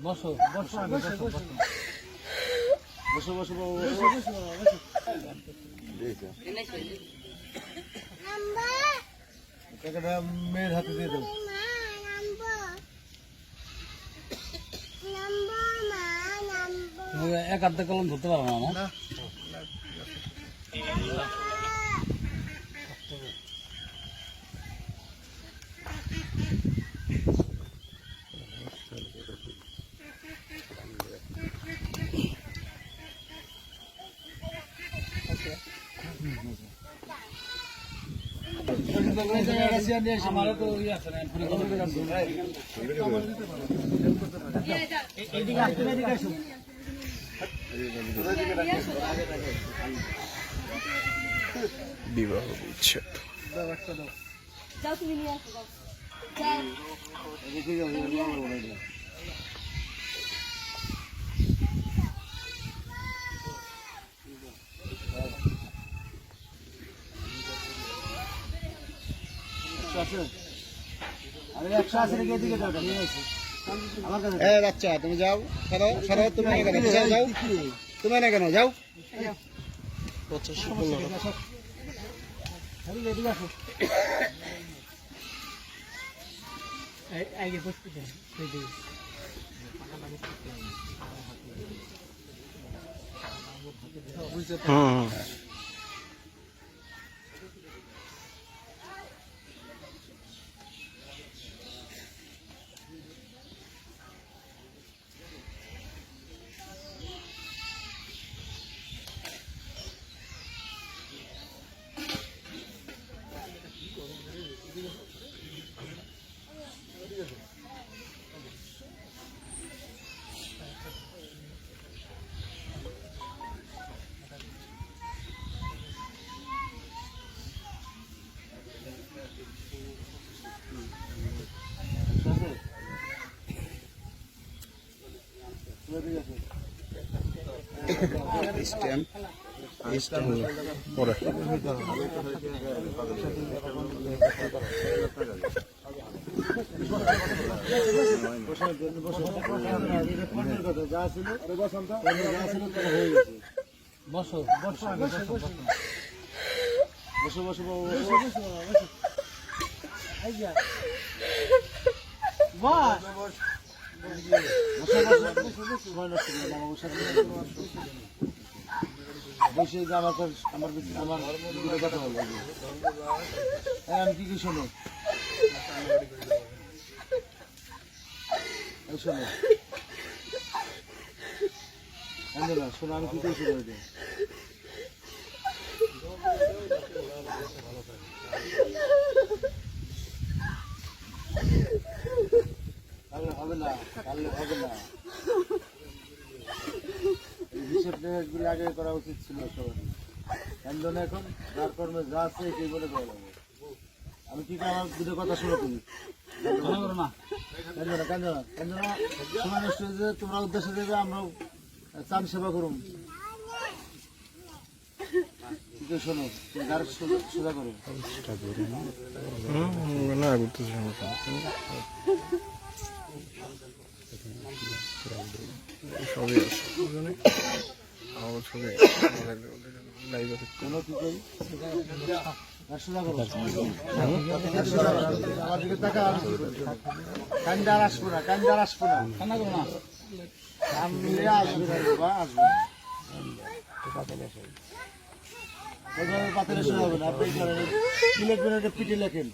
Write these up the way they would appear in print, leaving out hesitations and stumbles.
বসো বসো বসো বসো মেয়ের হাতে দিয়ে দেবো। এক হাতে কলম ধরতে পারবো না। আমারও তো ইয়ে আছে না বিবাহ বিচ্ছেদ। যাও তুমি নিয়ে আসো বাচ্চা তুমি যাও সরো তুমি কেন যাও তুমি না কেন যাও পরে বসো বসো বসো বসো বসে আমার কথা বলবো। আমি কি শোনো শোনো শোনো আমি কি কইছি বলতে হবে না হবে না হিসেবগুলো আগে করা উচিত ছিল সবার। এখন যার কর্মে যা আছে সেই বলে করা যাবে। আমি কি আমার দুটো কথা শুরু করি সময় নষ্ট হয়েছে তোমরা উদ্দেশ্য দেবে আমরাও চান সেবা করুন। শোনো গাড়ি সোজা করো না করতেছি সবই আছে আমার ছবি লাইভ আছে কোনো কি করি সোজা করো আমার দিকে টাকা কান্দার আসবো না কান্দার আসবো না কান্না করো না আমি আসবে না বাবা আসবে পাতালে সোজা হবে না আপনি কি লিখবেন একটা পিঠে লেখেন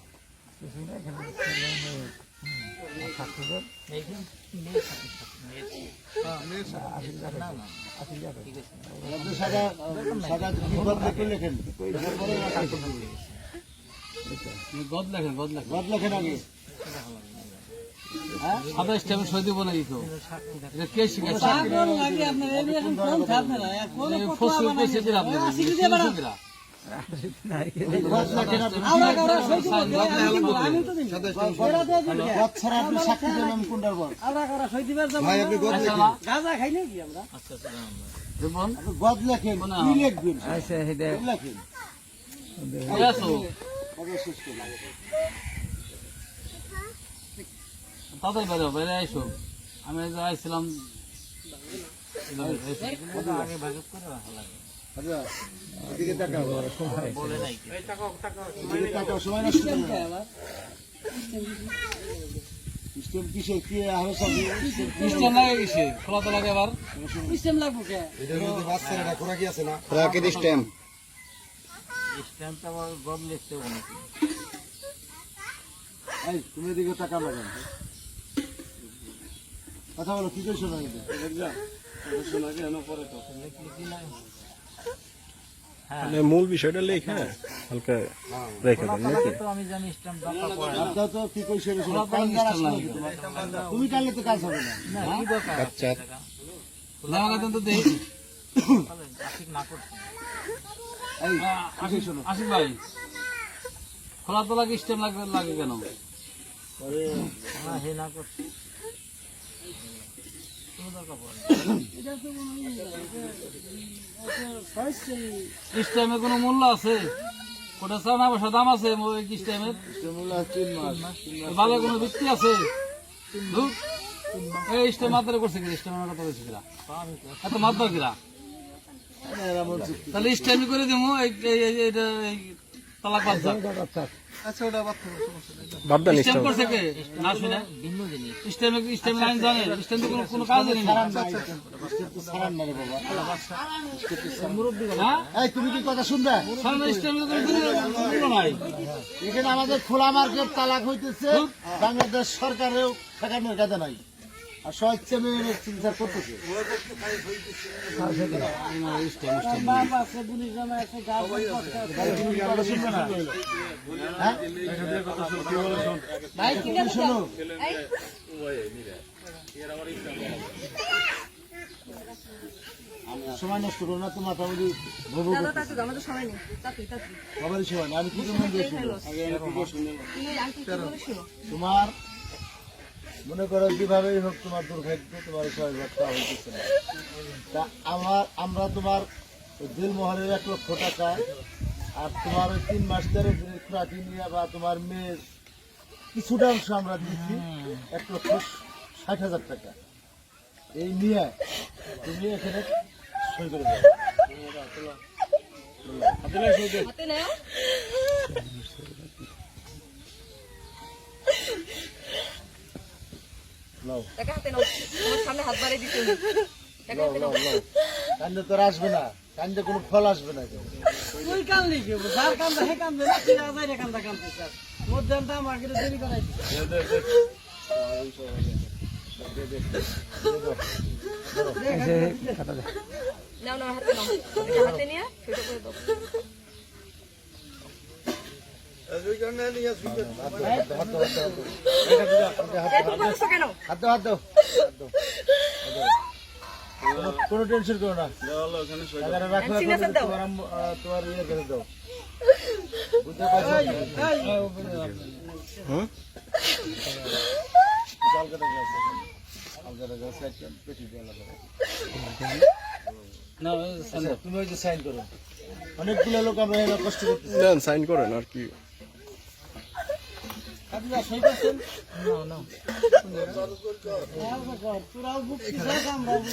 সাদা সাদা লেখেন গদ লেখেন গদ লেখেন আগে সাদা স্টেপে সই দিব না দিত কে শিখেছে গদ লেখেন কি লিখবেন লেখেন তাড়াতাড়ি বেরো, বেরে আইসো। আমি এই যে আইছিলাম আগে ভাগ করে রাখা লাগে। আচ্ছা এদিকে তাকাও বলে নাই কি। এদিকে তাকাও সময় নষ্ট করো না। সিস্টেম কিসের কি আরো সব সিস্টেম লাগে কিসে? খোলা তো লাগে আবার। সিস্টেম লাগবো কে? এটার মধ্যে বাচ্চারা না খোরাকি আছে না খোরাকি সিস্টেম স্ট্যাম্পটা আবার গম লিখতে হবে নাকি? এই তুমি এদিকে তাকাও না কেন? কথা বলো কি কইছো না এটা শোনা কেন পরে তো মানে মূল বিষয়টা লেখা হালকা রেখে দেন নাকি? তো আমি জানি স্ট্যাম্প দরকার পড়ে না। আপনার তো কি কইছো না শোনা কান্দার আসলে তুমি কানলে তো কাজ হবে না না, কি দরকার? আচ্ছা জামা কাপড় তো দেই। ঠিক না করছি। এই কি শোনো আশিক ভাই, খোলা তো লাগে স্ট্যাম্প লাগে কেন? আরে হ্যাঁ, হে না করছি। কোনো দরকার পড়ে না। স্ট্যাম্পের কোনো মূল্য আছে? ওটা চানা পয়সা দাম আছে স্ট্যাম্পের? সিস্টেমগুলো 3 মাস ভালো কোনো ভিত্তি আছে? ধুর, এই স্ট্যাম্প মাত্রা করছে কিনা? স্ট্যাম্পের কথা বলছে কিনা? এত মাত্রা কিনা? এরা বলছে তাহলে স্ট্যাম্প করে দিব এইটা তালাক বাচ্চা। বাদ দেন স্ট্যাম্প করছে কে? না শুনে ভিন্ন জিনিস। স্ট্যাম্প লাইন জানে? স্ট্যাম্প কোনো কোনো কাজ নেই। সারান না রে বাবা হ্যাঁ, এই তুমি কি কথা শুনবে সামনে স্ট্যাম্প কোনো নাই। এখানে আমাদের খোলা মার্কেট তালাক হইতেছে বাংলাদেশ সরকারেও ঠেকানোর কাজে নাই আর স্বেচ্ছা মেয়ে চিন্তা করতেছে বাপ আছে, পুলিশ জামা আছে, গাছ তুমি কি কথা শুনবে না হ্যাঁ ভাই ঠিক আছে শোনো সময় নষ্ট করো না তোমার তাহলে ভবু আমাদের সময় নেই। তাড়াতাড়ি তাড়াতাড়ি সবারই সময় না আমি কি মনে শুনো তুমি আন্টি কি বলে শোনো। তোমার মনে করো যেভাবেই হোক তোমার দুর্ভাগ্য তোমার সহযোগিতা হইতেছে না তা আমরা তোমার দিলমোহরের 1 লক্ষ টাকা আর তোমার ওই 3 মাস ধরে খুঁড়াটি নিয়ে বা তোমার মেয়ের কিছুটা অংশ আমরা দিচ্ছি 1,60,000 টাকা এই নিয়ে তুমি এখানে সই করে দাও হাতে নাও। নাও টাকা হাতে নাও। তোমার সামনে হাত বাড়িয়ে দিতে হবে। টাকা নাও হাতে নাও নাও। নাও কান্দে তোর আসবে না কান্দে কোনো ফল আসবে না তুই কানলি কি? যার কান্দা হে কান্দে না, তুই আজাই রে কান্দা কান্দে স্যার। মধ্যমটা আমাকে দেরি করাইছে। নাও নাও হাতে নাও। হাতে নিয়ে সেটা করে দাও। কেন? হাত দাও কোনো টেনশন করো না টাকাটা রাখো এখন তোমার তোমার ইয়ে করে দাও বুঝতে পারছো হুম কালকাটা গেছে কালকাটা গেছে একটা পেটি দিয়ে লাগা না, আচ্ছা তুমি ওই যে সাইন করো অনেকগুলো লোক আমরা এরা কষ্ট করতেছি দেন সাইন করেন আর কি আপনারা সই করছেন না, না। তোরাও বুক কিসা কামড়াবো।